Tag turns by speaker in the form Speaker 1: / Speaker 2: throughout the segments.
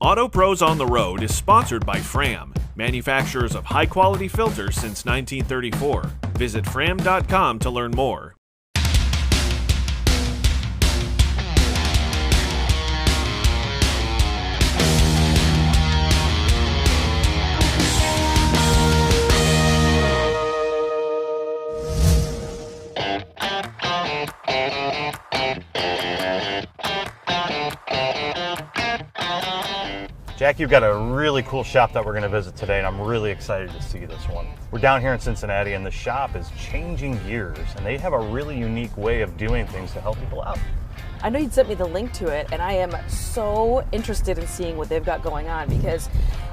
Speaker 1: Auto Pros on the Road is sponsored by Fram, manufacturers of high-quality filters since 1934. Visit fram.com to learn more.
Speaker 2: Jack, you've got a really cool shop that we're going to visit today, and I'm really excited to see this one. We're down here in Cincinnati, and the shop is Changing Gears, and they have a really unique way of doing things to help people out.
Speaker 3: I know you'd sent me the link to it, and I am so interested in seeing what they've got going on because,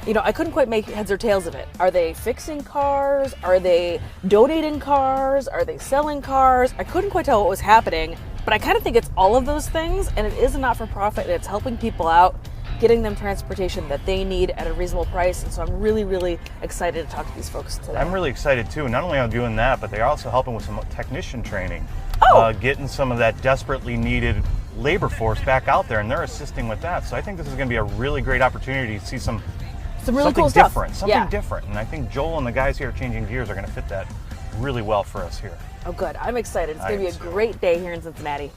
Speaker 3: you know, I couldn't quite make heads or tails of it. Are they fixing cars? Are they donating cars? Are they selling cars? I couldn't quite tell what was happening, but I kind of think it's all of those things, and it is a not-for-profit, and it's helping people out, getting them transportation that they need at a reasonable price. And so I'm really, really excited to talk to these folks today.
Speaker 2: I'm really excited too. Not only are they doing that, but they're also helping with some technician training. Getting some of that desperately needed labor force back out there, and they're assisting with that. So I think this is going to be a really great opportunity to see
Speaker 3: really
Speaker 2: something
Speaker 3: cool
Speaker 2: different,
Speaker 3: stuff.
Speaker 2: something different. And I think Joel and the guys here at Changing Gears are going to fit that really well for us here.
Speaker 3: Oh, good. I'm excited. It's going to be a great day here in Cincinnati.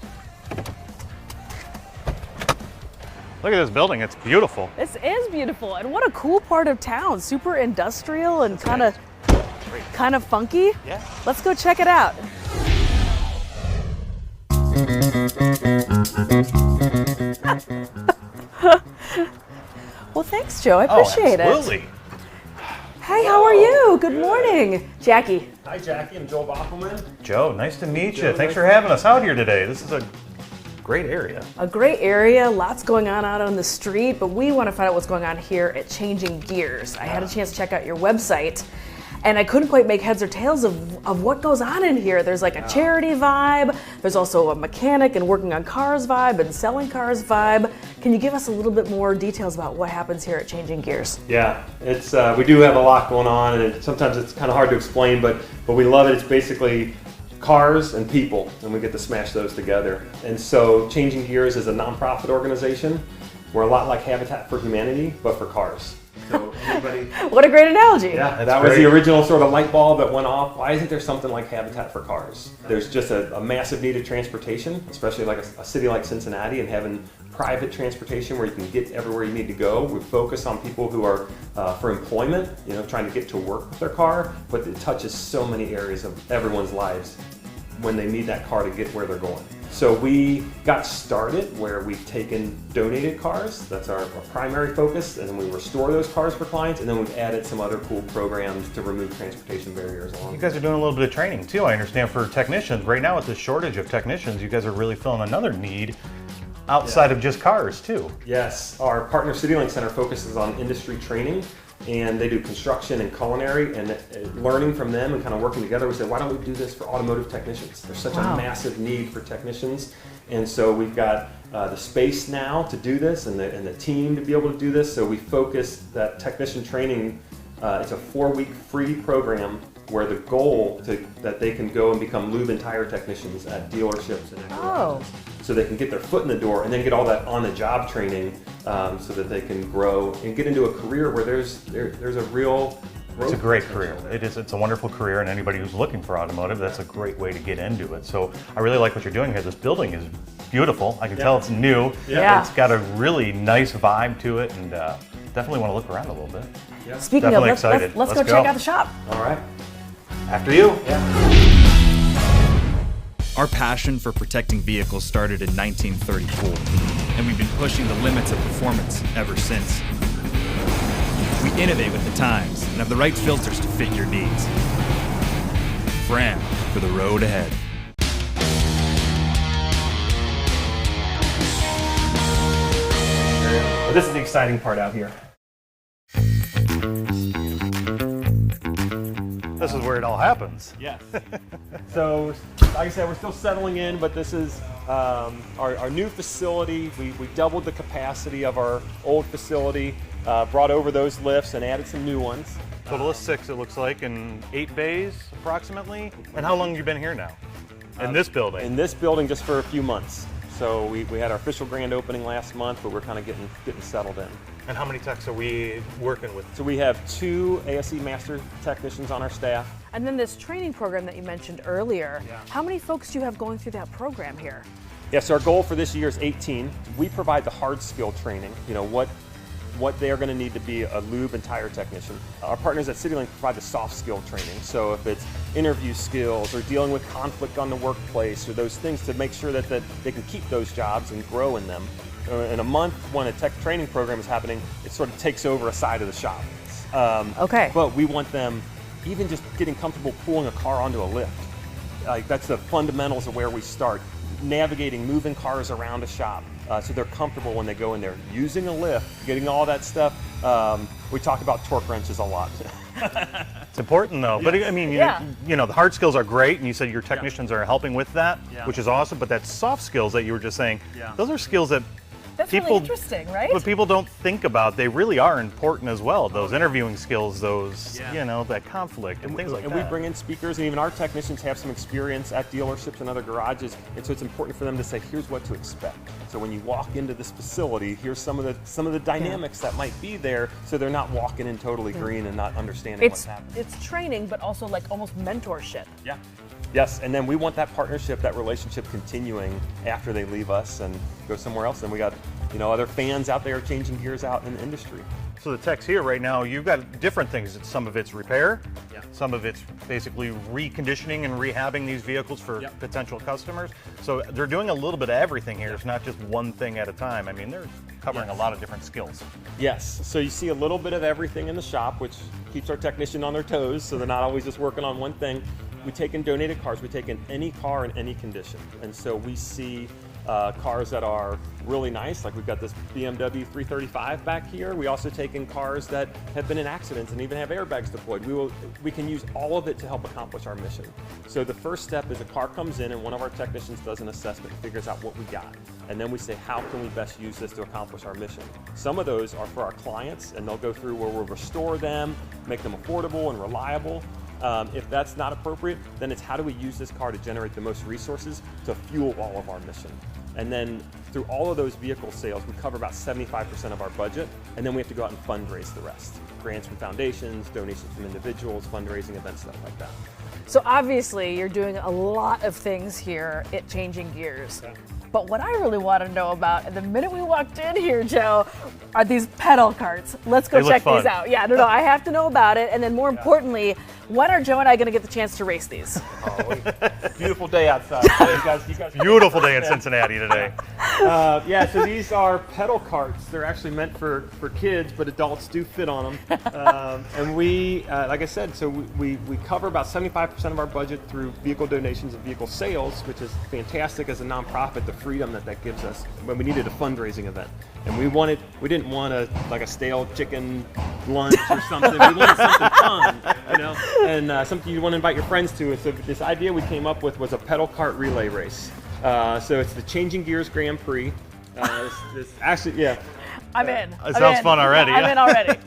Speaker 2: Look at this building, it's beautiful.
Speaker 3: This is beautiful, and what a cool part of town. Super industrial and kind of funky.
Speaker 2: Yeah.
Speaker 3: Let's go check it out. Well, thanks, Joe. I appreciate
Speaker 2: absolutely.
Speaker 3: it. Hey, how are you? Good morning. Jackie.
Speaker 4: Hi, Jackie. I'm Joel Bockelman.
Speaker 2: Joe, nice to meet you. Thanks for having us out here today. This is a great area.
Speaker 3: A great area, lots going on out on the street, but we want to find out what's going on here at Changing Gears. I had a chance to check out your website, and I couldn't quite make heads or tails of what goes on in here. There's like a charity vibe, there's also a mechanic and working on cars vibe and selling cars vibe. Can you give us a little bit more details about what happens here at Changing Gears?
Speaker 4: Yeah, it's we do have a lot going on, and sometimes it's kind of hard to explain, but we love it. It's basically cars and people, and we get to smash those together. And so Changing Gears is a nonprofit organization. We're a lot like Habitat for Humanity, but for cars. So anybody...
Speaker 3: What a great analogy.
Speaker 4: Yeah, that was the original sort of light bulb that went off. Why isn't there something like Habitat for Cars? There's just a massive need of transportation, especially like a city like Cincinnati, and having private transportation where you can get everywhere you need to go. We focus on people who are for employment, you know, trying to get to work with their car, but it touches so many areas of everyone's lives when they need that car to get where they're going. So we got started where we've taken donated cars, that's our primary focus, and then we restore those cars for clients, and then we've added some other cool programs to remove transportation barriers along.
Speaker 2: You guys are doing a little bit of training too, I understand, for technicians. Right now with the shortage of technicians, you guys are really filling another need outside of just cars too.
Speaker 4: Yes, our partner CityLink Center focuses on industry training, and they do construction and culinary, and learning from them and kind of working together, we said, why don't we do this for automotive technicians? There's such a massive need for technicians, and so we've got the space now to do this and the team to be able to do this, so we focus that technician training. It's a 4-week free program where the goal that they can go and become lube and tire technicians at dealerships and garages. So they can get their foot in the door and then get all that on-the-job training so that they can grow and get into a career where there's a real growth.
Speaker 2: It's a great career. It's a wonderful career, and anybody who's looking for automotive, that's a great way to get into it. So I really like what you're doing here. This building is beautiful. I can tell it's new.
Speaker 3: Yeah.
Speaker 2: It's got a really nice vibe to it, and definitely want to look around a little bit.
Speaker 4: Yeah.
Speaker 3: Speaking
Speaker 2: Definitely
Speaker 3: of,
Speaker 2: excited.
Speaker 3: let's go check out the shop.
Speaker 4: All right.
Speaker 2: After you.
Speaker 4: Yeah.
Speaker 5: Our passion for protecting vehicles started in 1934, and we've been pushing the limits of performance ever since. We innovate with the times and have the right filters to fit your needs. Fram for the road ahead.
Speaker 4: But this is the exciting part out here.
Speaker 2: This is where it all happens.
Speaker 4: Yes. So, like I said, we're still settling in, but this is our new facility. We doubled the capacity of our old facility, brought over those lifts and added some new ones.
Speaker 2: Total of 6, it looks like, in 8 bays approximately. And how long have you been here now? In this building?
Speaker 4: In this building just for a few months. So we had our official grand opening last month, but we're kind of getting settled in.
Speaker 2: And how many techs are we working with?
Speaker 4: So we have 2 ASE master technicians on our staff.
Speaker 3: And then this training program that you mentioned earlier, how many folks do you have going through that program here?
Speaker 4: Yes, so our goal for this year is 18. We provide the hard skill training, what they're going to need to be a lube and tire technician. Our partners at CityLink provide the soft skill training. So if it's interview skills or dealing with conflict on the workplace or those things to make sure that they can keep those jobs and grow in them. In a month when a tech training program is happening, it sort of takes over a side of the shop.
Speaker 3: Okay.
Speaker 4: But we want them even just getting comfortable pulling a car onto a lift. Like that's the fundamentals of where we start. Navigating, moving cars around a shop. So they're comfortable when they go in there. Using a lift, getting all that stuff. We talk about torque wrenches a lot.
Speaker 2: It's important though, but I mean, you know, the hard skills are great, and you said your technicians are helping with that, which is awesome, but that soft skills that you were just saying, those are skills that
Speaker 3: That's
Speaker 2: people,
Speaker 3: really interesting, right?
Speaker 2: But people don't think about. They really are important as well. Those interviewing skills, those, you know, that conflict and things like that.
Speaker 4: And we bring in speakers, and even our technicians have some experience at dealerships and other garages, and so it's important for them to say, here's what to expect. So when you walk into this facility, here's some of the dynamics that might be there, so they're not walking in totally green and not understanding what's happening.
Speaker 3: It's training, but also like almost mentorship.
Speaker 4: Yeah. Yes, and then we want that partnership, that relationship continuing after they leave us and go somewhere else. And we got, you know, other fans out there changing gears out in the industry.
Speaker 2: So the techs here right now, you've got different things. Some of it's repair, some of it's basically reconditioning and rehabbing these vehicles for potential customers. So they're doing a little bit of everything here. It's not just one thing at a time. I mean, they're covering a lot of different skills.
Speaker 4: Yes, so you see a little bit of everything in the shop, which keeps our technician on their toes, so they're not always just working on one thing. We take in donated cars. We take in any car in any condition. And so we see cars that are really nice, like we've got this BMW 335 back here. We also take in cars that have been in accidents and even have airbags deployed. We can use all of it to help accomplish our mission. So the first step is a car comes in and one of our technicians does an assessment and figures out what we got. And then we say, how can we best use this to accomplish our mission? Some of those are for our clients, and they'll go through where we'll restore them, make them affordable and reliable. If that's not appropriate, then it's how do we use this car to generate the most resources to fuel all of our mission. And then through all of those vehicle sales, we cover about 75% of our budget, and then we have to go out and fundraise the rest. Grants from foundations, donations from individuals, fundraising events, stuff like that.
Speaker 3: So obviously you're doing a lot of things here at Changing Gears. But what I really want to know about, and the minute we walked in here, Joe, are these pedal carts. Let's go check these out. Yeah, no, I have to know about it. And then more importantly, when are Joe and I going to get the chance to race these?
Speaker 4: Beautiful day outside. You guys
Speaker 2: Beautiful day in Cincinnati today.
Speaker 4: So these are pedal carts. They're actually meant for kids, but adults do fit on them. And we, like I said, so we cover about 75% of our budget through vehicle donations and vehicle sales, which is fantastic as a nonprofit, the freedom that gives us when we needed a fundraising event. And we didn't want a stale chicken lunch or something. We wanted something fun, you know, and something you want to invite your friends to. And so this idea we came up with was a pedal cart relay race. So it's the Changing Gears Grand Prix.
Speaker 3: I'm in.
Speaker 2: It sounds fun already.
Speaker 3: I'm in already.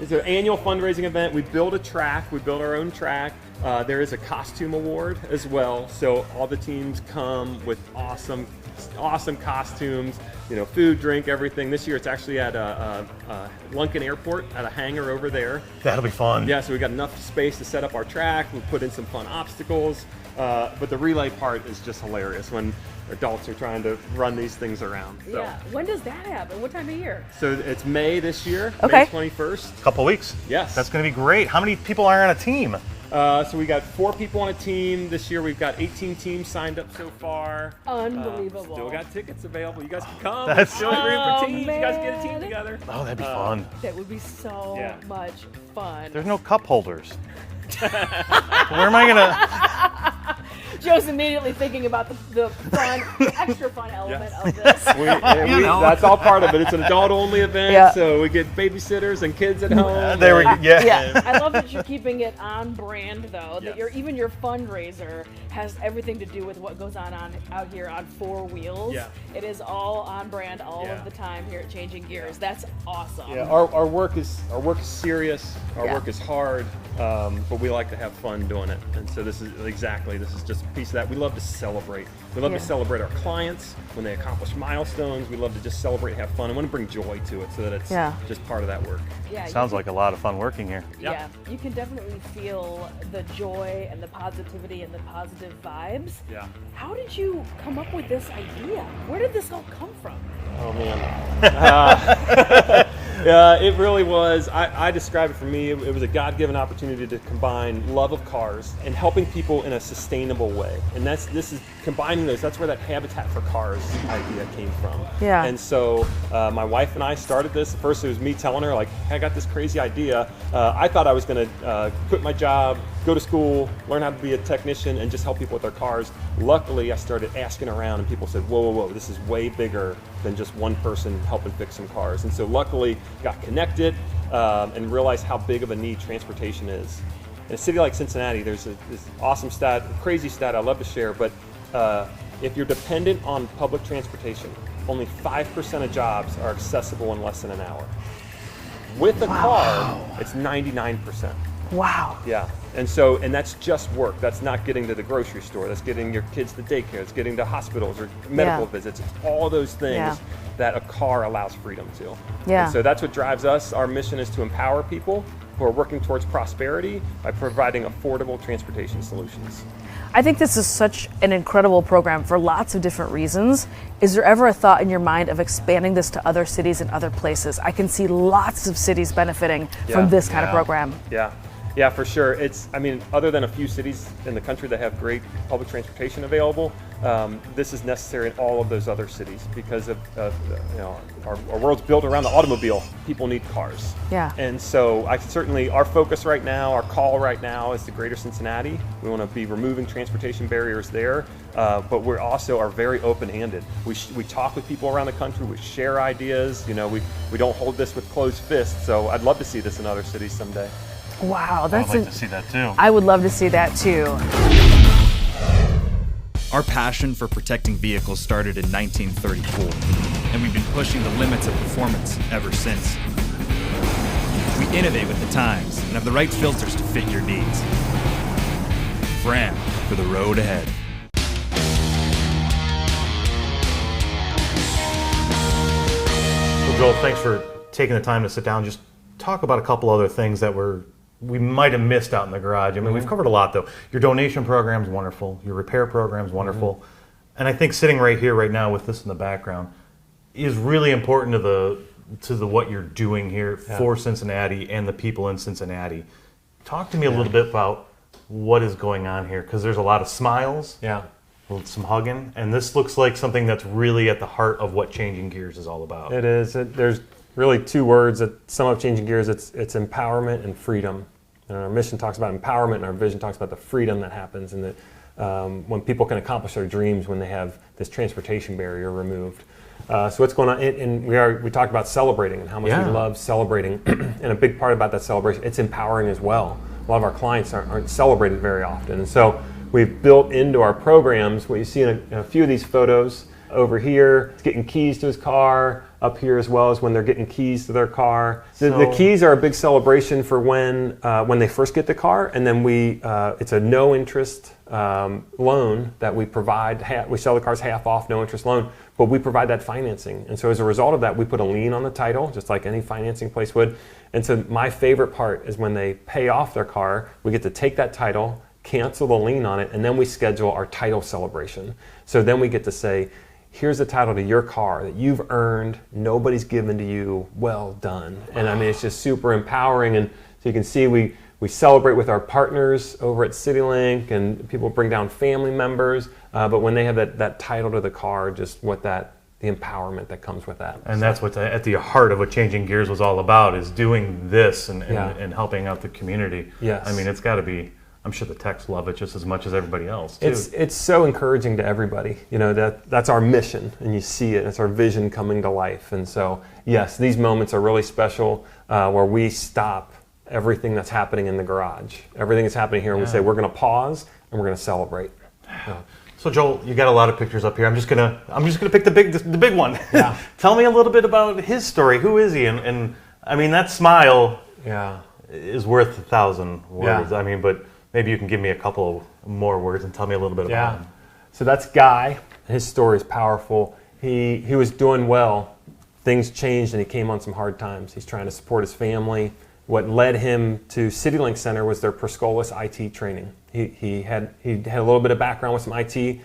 Speaker 4: It's an annual fundraising event. We build a track. We build our own track. There is a costume award as well. So all the teams come with awesome costumes. You know, food, drink, everything. This year it's actually at Lunken Airport at a hangar over there.
Speaker 2: That'll be fun.
Speaker 4: Yeah, so we got enough space to set up our track. We put in some fun obstacles. But the relay part is just hilarious when adults are trying to run these things around. So.
Speaker 3: Yeah. When does that happen? What time of year?
Speaker 4: So it's May this year,
Speaker 3: Okay.
Speaker 4: May 21st.
Speaker 2: Couple weeks.
Speaker 4: Yes.
Speaker 2: That's going to be great. How many people are on a team?
Speaker 4: So we got 4 people on a team. This year we've got 18 teams signed up so far.
Speaker 3: Unbelievable.
Speaker 4: Still got tickets available. You guys can come.
Speaker 2: That's
Speaker 4: Still room for teams.
Speaker 3: man.
Speaker 4: You guys get a team together.
Speaker 2: Oh, that'd be fun.
Speaker 3: That would be so much fun.
Speaker 2: There's no cup holders. Where am I going to...
Speaker 3: Joe's immediately thinking about the extra fun element of this.
Speaker 4: That's all part of it. It's an adult-only event, so we get babysitters and kids at home.
Speaker 2: There we go.
Speaker 3: Yeah, I love that you're keeping it on brand, though. That even your fundraiser has everything to do with what goes on out here on 4 wheels.
Speaker 4: Yeah.
Speaker 3: It is all on brand all of the time here at Changing Gears. That's awesome.
Speaker 4: Yeah, our work is serious. Our work is hard. but we like to have fun doing it. And so this is just a piece of that. We love to celebrate. We love to celebrate our clients when they accomplish milestones. We love to just celebrate and have fun. I want to bring joy to it so that it's just part of that work.
Speaker 3: Yeah,
Speaker 2: Sounds like a lot of fun working here.
Speaker 3: Yeah, you can definitely feel the joy and the positivity and the positive vibes.
Speaker 4: Yeah.
Speaker 3: How did you come up with this idea? Where did this all come from?
Speaker 4: Oh man. It really was. I describe it for me, it was a God-given opportunity to combine love of cars and helping people in a sustainable way. And this is combining those. That's where that Habitat for Cars idea came from.
Speaker 3: Yeah.
Speaker 4: And so my wife and I started this. First it was me telling her, like, hey, I got this crazy idea. I thought I was going to quit my job, go to school, learn how to be a technician, and just help people with their cars. Luckily, I started asking around, and people said, whoa, whoa, whoa, this is way bigger than just one person helping fix some cars. And so luckily, got connected and realized how big of a need transportation is. In a city like Cincinnati, there's this awesome stat, crazy stat I love to share, but if you're dependent on public transportation, only 5% of jobs are accessible in less than an hour. With a car, it's 99%.
Speaker 3: Wow.
Speaker 4: Yeah, and that's just work. That's not getting to the grocery store. That's getting your kids to daycare. It's getting to hospitals or medical visits. It's all those things that a car allows freedom to.
Speaker 3: Yeah.
Speaker 4: And so that's what drives us. Our mission is to empower people who are working towards prosperity by providing affordable transportation solutions.
Speaker 3: I think this is such an incredible program for lots of different reasons. Is there ever a thought in your mind of expanding this to other cities and other places? I can see lots of cities benefiting from this kind of program.
Speaker 4: Yeah, for sure. Other than a few cities in the country that have great public transportation available, this is necessary in all of those other cities because of our world's built around the automobile. People need cars.
Speaker 3: Yeah.
Speaker 4: And so our focus right now, our call right now is the greater Cincinnati. We want to be removing transportation barriers there, but we also are very open-handed. We talk with people around the country. We share ideas. We don't hold this with closed fists. So I'd love to see this in other cities someday.
Speaker 3: Wow,
Speaker 2: I'd like to see that too.
Speaker 3: I would love to see that too.
Speaker 5: Our passion for protecting vehicles started in 1934, and we've been pushing the limits of performance ever since. We innovate with the times and have the right filters to fit your needs. Fram for the road ahead.
Speaker 2: Well, Joel, thanks for taking the time to sit down and just talk about a couple other things that we might have missed out in the garage. We've covered a lot though. Your donation program's wonderful. Your repair program's wonderful. And I think sitting right here, right now with this in the background is really important to the what you're doing here for Cincinnati and the people in Cincinnati. Talk to me a little bit about what is going on here, because there's a lot of smiles, some hugging, and this looks like something that's really at the heart of what Changing Gears is all about.
Speaker 4: It is. There's really two words that sum up Changing Gears. It's empowerment and freedom. And our mission talks about empowerment, and our vision talks about the freedom that happens, and that when people can accomplish their dreams when they have this transportation barrier removed. So what's going on? And we talked about celebrating and how much we love celebrating, and a big part about that celebration, it's empowering as well. A lot of our clients aren't celebrated very often, and so we've built into our programs what you see in a few of these photos. Over here, it's getting keys to his car. Up here as well as when they're getting keys to their car. The keys are a big celebration for when they first get the car, and then it's a no interest loan that we provide. We sell the cars half off, no interest loan, but we provide that financing. And so as a result of that, we put a lien on the title, just like any financing place would. And so my favorite part is when they pay off their car, we get to take that title, cancel the lien on it, and then we schedule our title celebration. So then we get to say, here's the title to your car that you've earned, nobody's given to you, well done. And it's just super empowering. And so you can see we celebrate with our partners over at CityLink, and people bring down family members. But when they have that title to the car, just the empowerment that comes with that.
Speaker 2: And that's what's at the heart of what Changing Gears was all about, is doing this and helping out the community.
Speaker 4: Yes.
Speaker 2: It's got to be, I'm sure the techs love it just as much as everybody else, too.
Speaker 4: It's so encouraging to everybody. That's our mission, and you see it. It's our vision coming to life. And so, yes, these moments are really special where we stop everything that's happening in the garage. Everything that's happening here, and we say, we're going to pause, and we're going to celebrate.
Speaker 2: So, Joel, you got a lot of pictures up here. I'm just gonna pick the big one. Tell me a little bit about his story. Who is he? And that smile.
Speaker 4: Yeah.
Speaker 2: is worth 1,000 words.
Speaker 6: Yeah.
Speaker 2: I mean, but maybe you can give me a couple more words and tell me a little bit about him.
Speaker 6: So that's Guy. His story is powerful. He was doing well. Things changed and he came on some hard times. He's trying to support his family. What led him to CityLink Center was their Perscolis IT training. He had a little bit of background with some IT,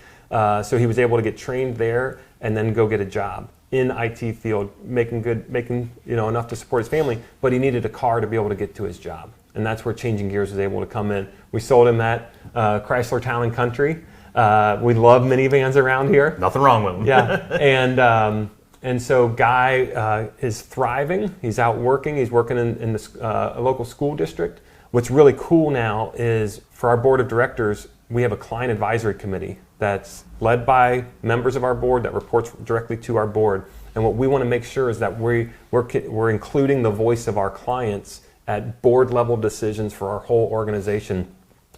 Speaker 6: so he was able to get trained there and then go get a job in IT field, making enough to support his family. But he needed a car to be able to get to his job, and that's where ChangingGears was able to come in. We sold him that Chrysler Town & Country. We love minivans around here.
Speaker 2: Nothing wrong with them.
Speaker 6: Yeah, and so Guy is thriving. He's out working. He's working in a local school district. What's really cool now is for our board of directors, we have a client advisory committee that's led by members of our board that reports directly to our board. And what we want to make sure is that we're including the voice of our clients at board level decisions for our whole organization.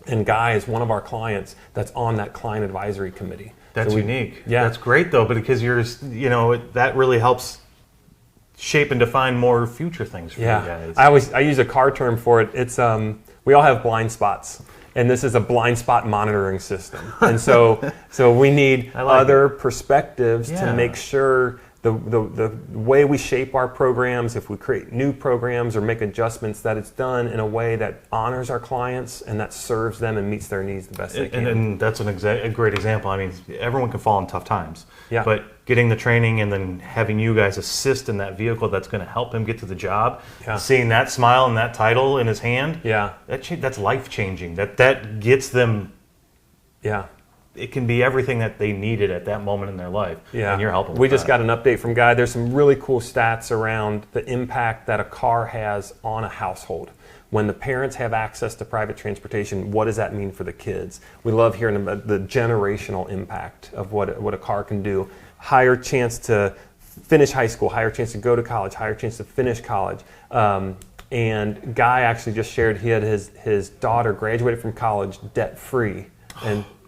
Speaker 6: And Guy is one of our clients that's on that client advisory committee.
Speaker 2: That's unique.
Speaker 6: Yeah.
Speaker 2: That's great though, but because that really helps shape and define more future things for you guys.
Speaker 6: I use a car term for it. It's we all have blind spots, and this is a blind spot monitoring system. And so we need other perspectives to make sure the way we shape our programs, if we create new programs or make adjustments, that it's done in a way that honors our clients and that serves them and meets their needs the best they can.
Speaker 2: And that's a great example. I mean, everyone can fall in tough times.
Speaker 6: Yeah.
Speaker 2: But getting the training and then having you guys assist in that vehicle that's going to help him get to the job, seeing that smile and that title in his hand, that's life-changing. That gets them...
Speaker 6: Yeah.
Speaker 2: It can be everything that they needed at that moment in their life.
Speaker 6: Yeah.
Speaker 2: And you're helping with
Speaker 6: We just
Speaker 2: that.
Speaker 6: got an update from Guy. There's some really cool stats around the impact that a car has on a household. When the parents have access to private transportation, what does that mean for the kids? We love hearing about the generational impact of what a car can do. Higher chance to finish high school, higher chance to go to college, higher chance to finish college. And Guy actually just shared he had his daughter graduated from college debt-free.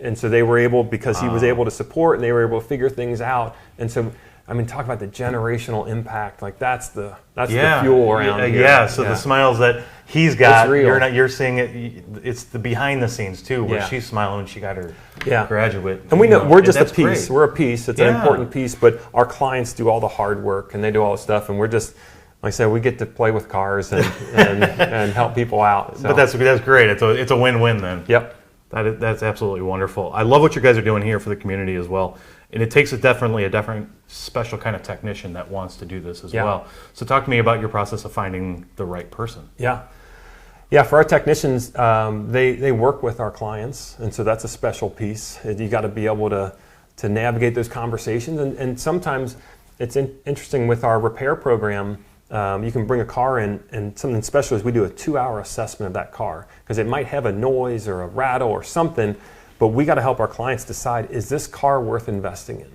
Speaker 6: And so they were able, because he was able to support and they were able to figure things out. And so, I mean, talk about the generational impact. Like that's the fuel around here.
Speaker 2: Yeah, so the smiles that he's got,
Speaker 6: It's real.
Speaker 2: you're seeing it. It's the behind the scenes too, where she's smiling when she got her graduate.
Speaker 6: And we know we're just a
Speaker 2: that's
Speaker 6: piece.
Speaker 2: great.
Speaker 6: We're a piece. It's an important piece, but our clients do all the hard work and they do all the stuff, and we're just, like I said, we get to play with cars and help people out. So.
Speaker 2: But that's great. It's a win-win then.
Speaker 6: Yep.
Speaker 2: That's absolutely wonderful. I love what you guys are doing here for the community as well. And it takes definitely a different special kind of technician that wants to do this as well. So talk to me about your process of finding the right person.
Speaker 6: Yeah, for our technicians, they work with our clients, and so that's a special piece. You got to be able to navigate those conversations, and sometimes it's interesting with our repair program. You can bring a car in, and something special is we do a 2-hour assessment of that car because it might have a noise or a rattle or something, but we got to help our clients decide, is this car worth investing in?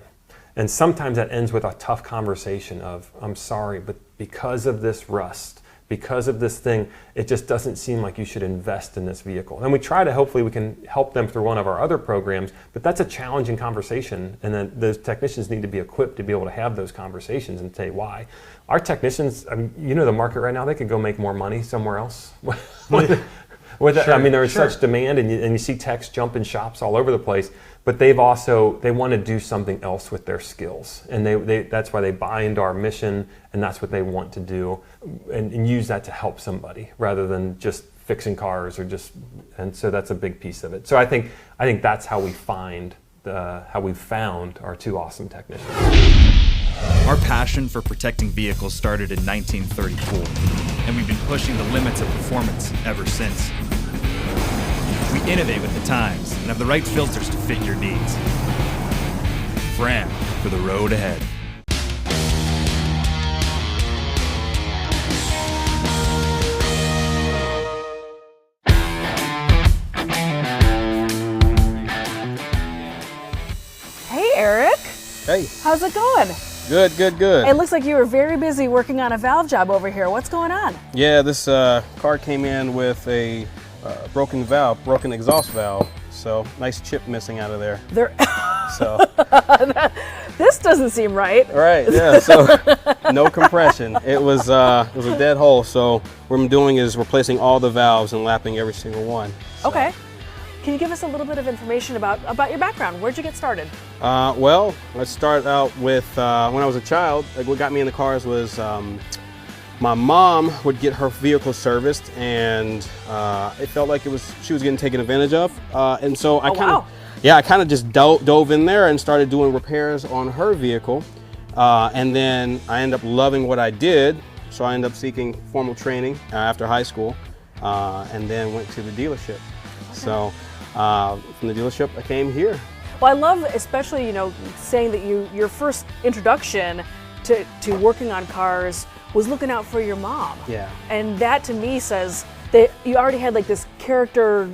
Speaker 6: And sometimes that ends with a tough conversation of, I'm sorry, but because of this rust, because of this thing, it just doesn't seem like you should invest in this vehicle. And we try to, hopefully we can help them through one of our other programs, but that's a challenging conversation, and then those technicians need to be equipped to be able to have those conversations and say why. Our technicians, I mean, the market right now, they could go make more money somewhere else. There's such demand, and you see techs jump in shops all over the place, but they want to do something else with their skills, and that's why they buy into our mission, and that's what they want to do, and use that to help somebody rather than just fixing cars and so that's a big piece of it. So I think that's how we found our two awesome technicians.
Speaker 5: Our passion for protecting vehicles started in 1934, and we've been pushing the limits of performance ever since. We innovate with the times and have the right filters to fit your needs. Fram for the road ahead.
Speaker 3: Hey, Eric.
Speaker 7: Hey,
Speaker 3: How's it going?
Speaker 7: good.
Speaker 3: It looks like you were very busy working on a valve job over here. What's going on?
Speaker 7: Yeah, this car came in with a broken exhaust valve. So nice chip missing out of there.
Speaker 3: There,
Speaker 7: So
Speaker 3: this doesn't seem right.
Speaker 7: Right, yeah, so no compression. It was a dead hole, so what I'm doing is replacing all the valves and lapping every single one. So.
Speaker 3: Okay. Can you give us a little bit of information about your background? Where'd you get started?
Speaker 7: Well, let's start out with when I was a child. Like, what got me in the cars was my mom would get her vehicle serviced, and it felt like she was getting taken advantage of, and so I kind of just dove in there and started doing repairs on her vehicle, and then I ended up loving what I did, so I ended up seeking formal training after high school, and then went to the dealership. Okay. So from the dealership, I came here.
Speaker 3: Well, I love, especially, saying that your first introduction to working on cars was looking out for your mom.
Speaker 7: Yeah.
Speaker 3: And that to me says that you already had like this character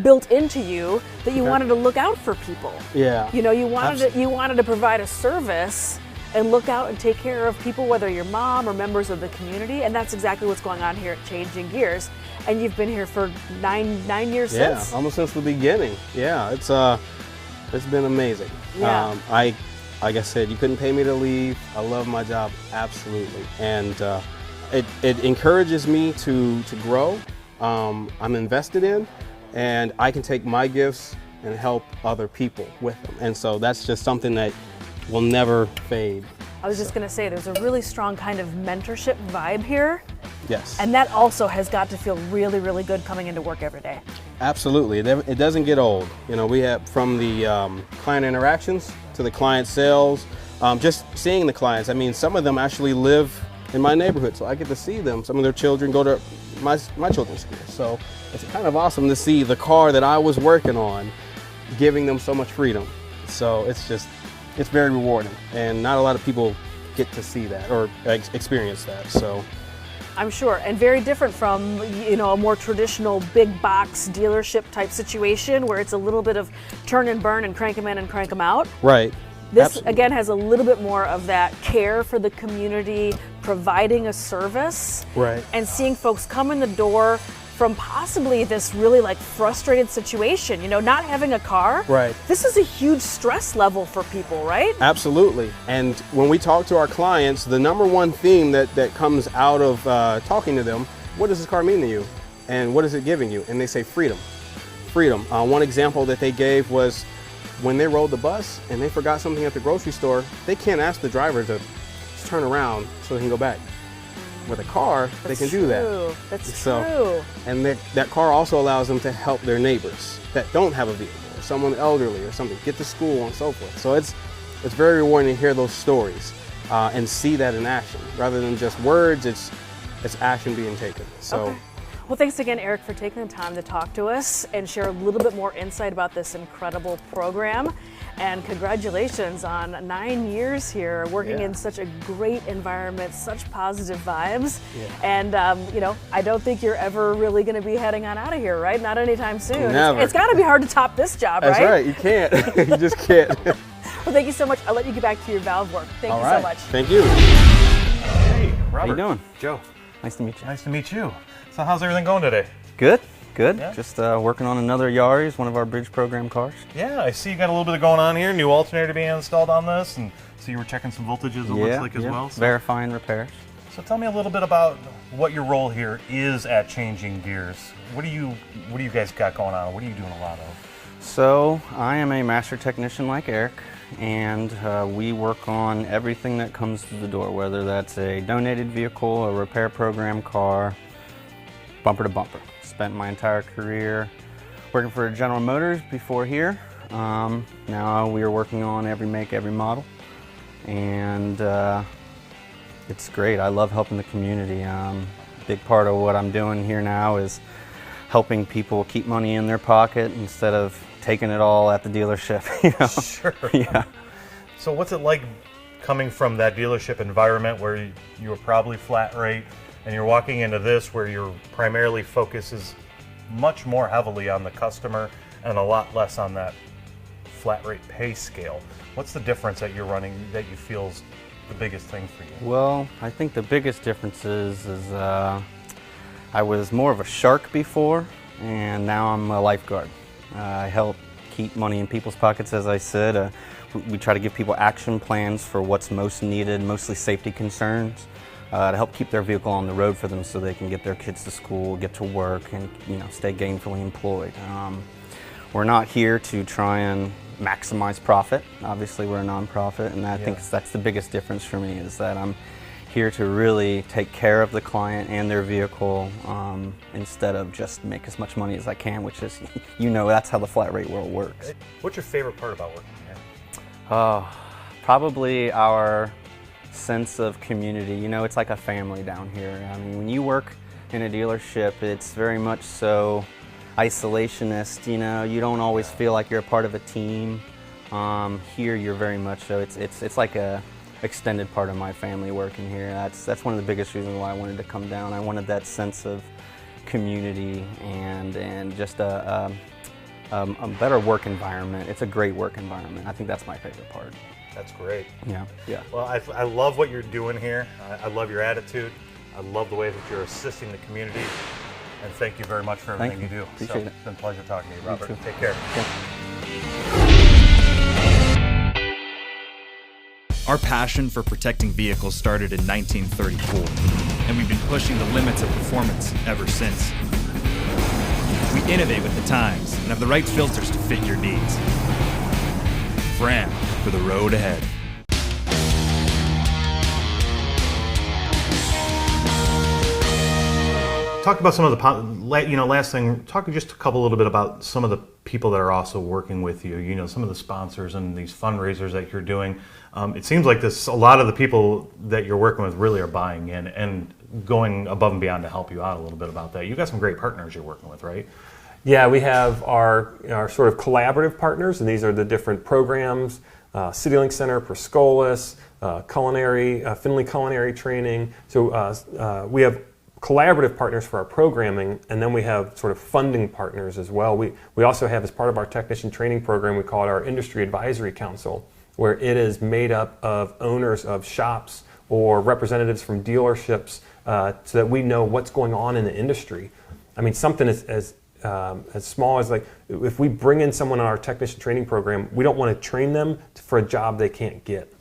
Speaker 3: built into you that you wanted to look out for people.
Speaker 7: Yeah.
Speaker 3: You wanted to provide a service and look out and take care of people, whether you're mom or members of the community, and that's exactly what's going on here at Changing Gears. And you've been here for nine years since?
Speaker 7: Yeah, almost since the beginning. Yeah, it's been amazing.
Speaker 3: Yeah.
Speaker 7: Like I said, you couldn't pay me to leave. I love my job, absolutely. And it encourages me to grow. I'm invested in, and I can take my gifts and help other people with them. And so that's just something that will never fade.
Speaker 3: I was just going to say, there's a really strong kind of mentorship vibe here.
Speaker 7: Yes.
Speaker 3: And that also has got to feel really, really good coming into work every day.
Speaker 7: Absolutely. It doesn't get old. We have from the client interactions to the client sales, just seeing the clients. I mean, some of them actually live in my neighborhood, so I get to see them. Some of their children go to my children's school. So it's kind of awesome to see the car that I was working on giving them so much freedom. So it's very rewarding, and not a lot of people get to see that or experience that. So
Speaker 3: I'm sure, and very different from a more traditional big box dealership type situation where it's a little bit of turn and burn and crank them in and crank them out.
Speaker 7: Right.
Speaker 3: This
Speaker 7: Absolutely.
Speaker 3: Again has a little bit more of that care for the community, providing a service,
Speaker 7: right,
Speaker 3: and seeing folks come in the door from possibly this really like frustrated situation, not having a car.
Speaker 7: Right.
Speaker 3: This is a huge stress level for people, right?
Speaker 7: Absolutely. And when we talk to our clients, the number one theme that comes out of talking to them, what does this car mean to you? And what is it giving you? And they say freedom. Freedom. One example that they gave was when they rode the bus and they forgot something at the grocery store, they can't ask the driver to just turn around so they can go back. With a car, they can do that.
Speaker 3: That's true.
Speaker 7: And that car also allows them to help their neighbors that don't have a vehicle, or someone elderly or something, get to school and so forth. So it's very rewarding to hear those stories and see that in action. Rather than just words, it's action being taken. So.
Speaker 3: Okay. Well, thanks again, Eric, for taking the time to talk to us and share a little bit more insight about this incredible program. And congratulations on 9 years here, working in such a great environment, such positive vibes. Yeah. And, I don't think you're ever really going to be heading on out of here, right? Not anytime soon.
Speaker 7: Never.
Speaker 3: It's got to be hard to top this job,
Speaker 7: That's
Speaker 3: right?
Speaker 7: That's right. You can't. You just can't.
Speaker 3: Well, thank you so much. I'll let you get back to your valve work. Thank you so much.
Speaker 7: Thank you.
Speaker 2: Hey, Robert.
Speaker 8: How you doing?
Speaker 2: Joe.
Speaker 8: Nice to meet you.
Speaker 2: Nice to meet you. So how's everything going today?
Speaker 8: Good, good.
Speaker 2: Yeah.
Speaker 8: Just working on another Yaris, one of our bridge program cars.
Speaker 2: Yeah, I see you got a little bit going on here. New alternator being installed on this, and so you were checking some voltages, it looks like, as well. So.
Speaker 8: Verifying repairs.
Speaker 2: So tell me a little bit about what your role here is at Changing Gears. What do you guys got going on? What are you doing a lot of?
Speaker 8: So I am a master technician like Eric, and we work on everything that comes through the door, whether that's a donated vehicle, a repair program car, bumper to bumper. Spent my entire career working for General Motors before here. Now we are working on every make, every model, and it's great. I love helping the community. Big part of what I'm doing here now is helping people keep money in their pocket instead of taking it all at the dealership.
Speaker 2: Sure.
Speaker 8: Yeah.
Speaker 2: So what's it like coming from that dealership environment where you were probably flat rate, and you're walking into this where your primarily focus is much more heavily on the customer and a lot less on that flat rate pay scale? What's the difference that you're running that you feel is the biggest thing for you?
Speaker 8: Well, I think the biggest difference is I was more of a shark before, and now I'm a lifeguard. I help keep money in people's pockets, as I said. We try to give people action plans for what's most needed, mostly safety concerns, to help keep their vehicle on the road for them so they can get their kids to school, get to work, and stay gainfully employed. We're not here to try and maximize profit. Obviously, we're a nonprofit, and I think that's the biggest difference for me, is that I'm here to really take care of the client and their vehicle instead of just make as much money as I can, which is, that's how the flat rate world works.
Speaker 2: What's your favorite part about working here?
Speaker 8: Probably our sense of community. It's like a family down here. I mean, when you work in a dealership, it's very much so isolationist. You don't always feel like you're a part of a team. Here, you're very much so. It's like a extended part of my family working here. That's one of the biggest reasons why I wanted to come down. I wanted that sense of community and just a better work environment. It's a great work environment. I think that's my favorite part.
Speaker 2: That's great.
Speaker 8: Yeah.
Speaker 2: Well, I love what you're doing here. I love your attitude. I love the way that you're assisting the community. And thank you very much for everything you do.
Speaker 8: Appreciate it.
Speaker 2: It's been a pleasure talking to you, Robert.
Speaker 8: You too.
Speaker 2: Take care.
Speaker 5: Our passion for protecting vehicles started in 1934, and we've been pushing the limits of performance ever since. We innovate with the times and have the right filters to fit your needs. Fram for the road ahead.
Speaker 2: Talk about some of the, last thing, talk just a little bit about some of the people that are also working with you, some of the sponsors and these fundraisers that you're doing. It seems like a lot of the people that you're working with really are buying in and going above and beyond to help you out a little bit about that. You've got some great partners you're working with, right?
Speaker 6: Yeah, we have our sort of collaborative partners, and these are the different programs, CityLink Center, Perscolis, Finley Culinary Training. So we have collaborative partners for our programming, and then we have sort of funding partners as well. We also have, as part of our technician training program, we call it our Industry Advisory Council, where it is made up of owners of shops or representatives from dealerships so that we know what's going on in the industry. I mean, something as small as, like, if we bring in someone on our technician training program, we don't want to train them for a job they can't get.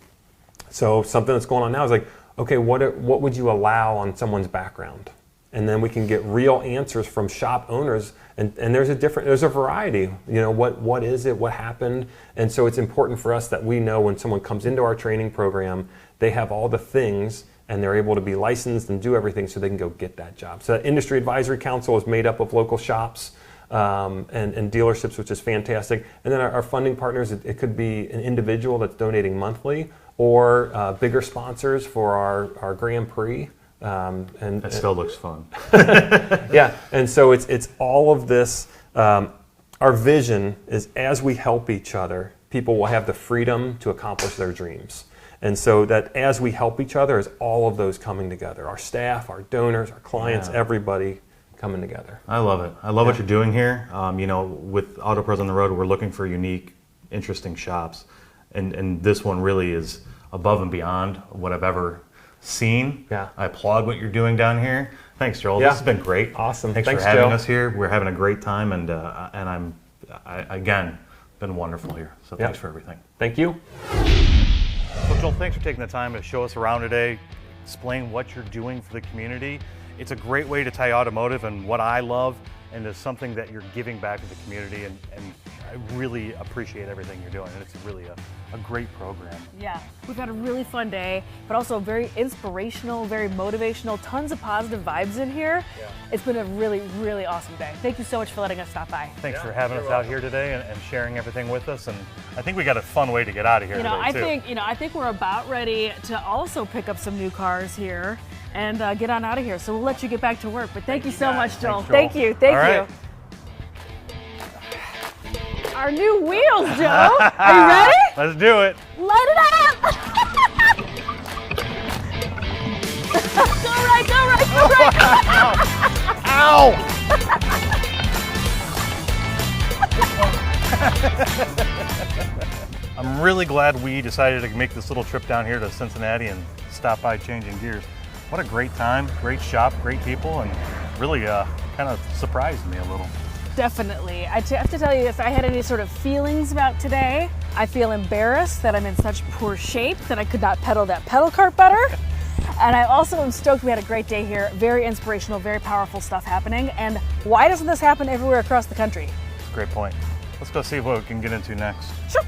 Speaker 6: So something that's going on now is like, okay, what would you allow on someone's background? And then we can get real answers from shop owners, and there's a variety. What is it? What happened? And so it's important for us that we know when someone comes into our training program, they have all the things and they're able to be licensed and do everything so they can go get that job. So that Industry Advisory Council is made up of local shops and dealerships, which is fantastic. And then our funding partners, it could be an individual that's donating monthly, or bigger sponsors for our Grand Prix. And
Speaker 2: that still looks fun.
Speaker 6: Yeah, and so it's all of this. Our vision is, as we help each other, people will have the freedom to accomplish their dreams. And so that as we help each other is all of those coming together. Our staff, our donors, our clients, everybody coming together.
Speaker 2: I love it. I love what you're doing here. With Auto Pros on the Road, we're looking for unique, interesting shops. And this one really is above and beyond what I've ever seen. Yeah. I applaud what you're doing down here. Thanks, Joel. This has been great.
Speaker 6: Awesome.
Speaker 2: Thanks for having us here. We're having a great time, and again, been wonderful here. So thanks for everything.
Speaker 6: Thank you.
Speaker 2: So Joel, thanks for taking the time to show us around today, explain what you're doing for the community. It's a great way to tie automotive and what I love into something that you're giving back to the community, and I really appreciate everything you're doing, and it's really a great program.
Speaker 3: Yeah, we've had a really fun day, but also very inspirational, very motivational, tons of positive vibes in here. Yeah. It's been a really, really awesome day. Thank you so much for letting us stop by.
Speaker 2: Thanks for having us out here today and sharing everything with us, and I think we got a fun way to get out of here today,
Speaker 3: I think we're about ready to also pick up some new cars here and get on out of here. So we'll let you get back to work, but thank you so much, Joel.
Speaker 2: Thanks, Joel.
Speaker 3: Thank you. Our new wheels, Joe. Are you ready?
Speaker 2: Let's do it.
Speaker 3: Light it up. Go right.
Speaker 2: Ow. I'm really glad we decided to make this little trip down here to Cincinnati and stop by Changing Gears. What a great time, great shop, great people, and really kind of surprised me a little.
Speaker 3: Definitely. I have to tell you, if I had any sort of feelings about today, I feel embarrassed that I'm in such poor shape that I could not pedal that pedal cart better. And I also am stoked we had a great day here. Very inspirational, very powerful stuff happening. And why doesn't this happen everywhere across the country?
Speaker 2: Great point. Let's go see what we can get into next.
Speaker 3: Sure.